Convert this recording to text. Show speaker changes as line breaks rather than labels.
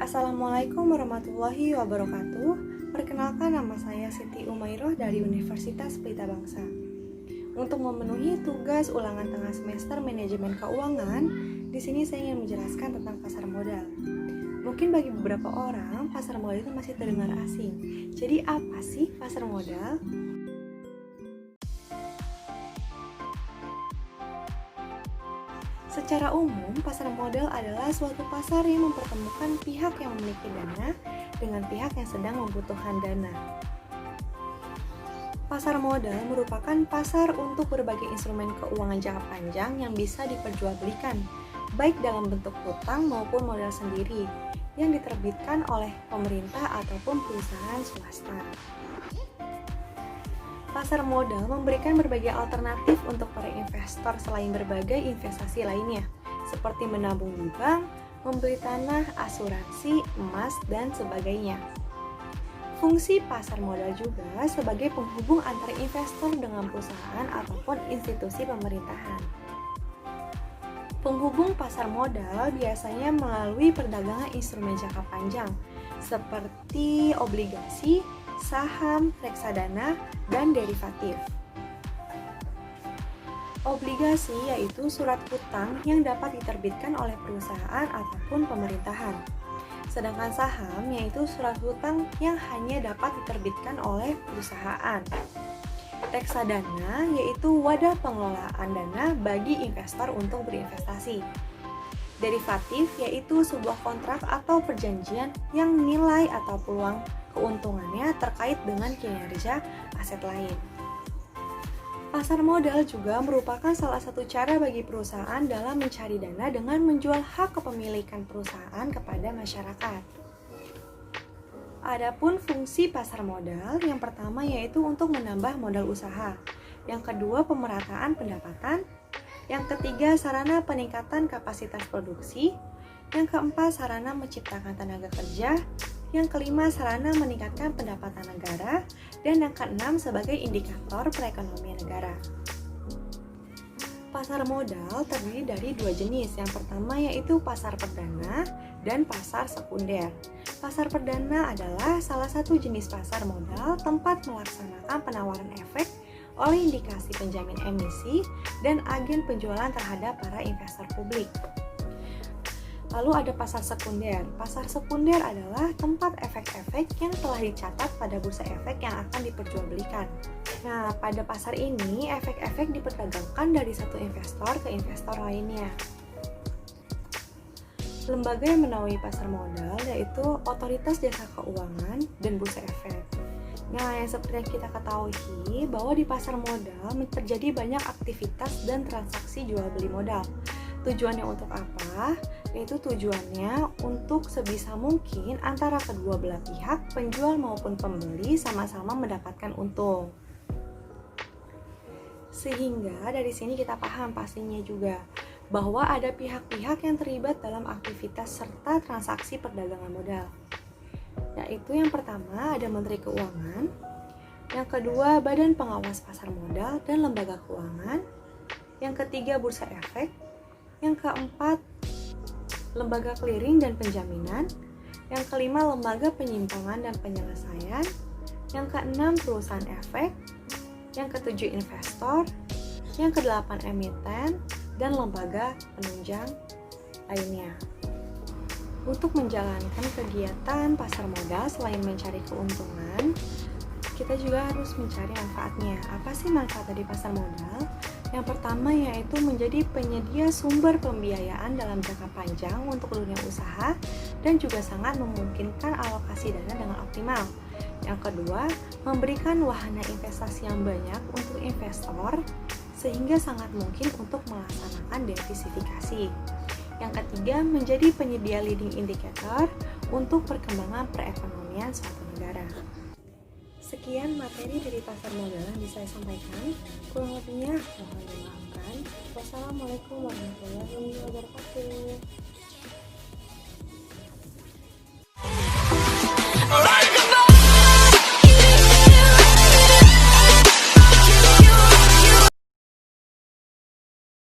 Assalamualaikum warahmatullahi wabarakatuh. Perkenalkan, nama saya Siti Umairoh dari Universitas Pelita Bangsa. Untuk memenuhi tugas ulangan tengah semester manajemen keuangan, di sini saya ingin menjelaskan tentang pasar modal. Mungkin bagi beberapa orang, pasar modal itu masih terdengar asing. Jadi apa sih pasar modal? Secara umum, pasar modal adalah suatu pasar yang mempertemukan pihak yang memiliki dana dengan pihak yang sedang membutuhkan dana. Pasar modal merupakan pasar untuk berbagai instrumen keuangan jangka panjang yang bisa diperjualbelikan, baik dalam bentuk hutang maupun modal sendiri, yang diterbitkan oleh pemerintah ataupun perusahaan swasta. Pasar modal memberikan berbagai alternatif untuk para investor selain berbagai investasi lainnya, seperti menabung di bank, membeli tanah, asuransi, emas, dan sebagainya. Fungsi pasar modal juga sebagai penghubung antara investor dengan perusahaan ataupun institusi pemerintahan. Penghubung pasar modal biasanya melalui perdagangan instrumen jangka panjang, seperti obligasi, saham, reksadana, dan derivatif. Obligasi yaitu surat hutang yang dapat diterbitkan oleh perusahaan ataupun pemerintahan. Sedangkan saham yaitu surat hutang yang hanya dapat diterbitkan oleh perusahaan. Reksadana yaitu wadah pengelolaan dana bagi investor untuk berinvestasi. Derivatif yaitu sebuah kontrak atau perjanjian yang nilai atau peluang keuntungannya terkait dengan kinerja aset lain. Pasar modal juga merupakan salah satu cara bagi perusahaan dalam mencari dana dengan menjual hak kepemilikan perusahaan kepada masyarakat. Adapun fungsi pasar modal, yang pertama yaitu untuk menambah modal usaha, yang kedua pemerataan pendapatan, yang ketiga sarana peningkatan kapasitas produksi, yang keempat sarana menciptakan tenaga kerja, yang kelima sarana meningkatkan pendapatan negara, dan yang keenam sebagai indikator perekonomian negara. Pasar modal terdiri dari dua jenis. Yang pertama yaitu pasar perdana dan pasar sekunder. Pasar perdana adalah salah satu jenis pasar modal tempat melaksanakan penawaran efek oleh indikasi penjamin emisi dan agen penjualan terhadap para investor publik. Lalu ada pasar sekunder. Pasar sekunder adalah tempat efek-efek yang telah dicatat pada bursa efek yang akan diperjualbelikan. Nah, pada pasar ini, efek-efek diperdagangkan dari satu investor ke investor lainnya. Lembaga yang menaungi pasar modal yaitu Otoritas Jasa Keuangan dan Bursa Efek. Nah, yang seperti yang kita ketahui bahwa di pasar modal terjadi banyak aktivitas dan transaksi jual beli modal. Tujuannya untuk apa? Yaitu tujuannya untuk sebisa mungkin antara kedua belah pihak, penjual maupun pembeli, sama-sama mendapatkan untung. Sehingga dari sini kita paham pastinya juga bahwa ada pihak-pihak yang terlibat dalam aktivitas serta transaksi perdagangan modal. Yaitu yang pertama ada Menteri Keuangan, yang kedua Badan Pengawas Pasar Modal dan Lembaga Keuangan, yang ketiga Bursa Efek, yang keempat lembaga clearing dan penjaminan, yang kelima lembaga penyimpangan dan penyelesaian, yang keenam perusahaan efek, yang ketujuh investor, yang kedelapan emiten, dan lembaga penunjang lainnya. Untuk menjalankan kegiatan pasar modal selain mencari keuntungan, kita juga harus mencari manfaatnya. Apa sih manfaat dari pasar modal? Yang pertama yaitu menjadi penyedia sumber pembiayaan dalam jangka panjang untuk dunia usaha dan juga sangat memungkinkan alokasi dana dengan optimal. Yang kedua, memberikan wahana investasi yang banyak untuk investor sehingga sangat mungkin untuk melaksanakan diversifikasi. Yang ketiga, menjadi penyedia leading indicator untuk perkembangan perekonomian suatu negara. Sekian materi dari pasar modal yang bisa saya sampaikan. Kurang lebihnya mohon dimaafkan. Wassalamualaikum warahmatullahi wabarakatuh.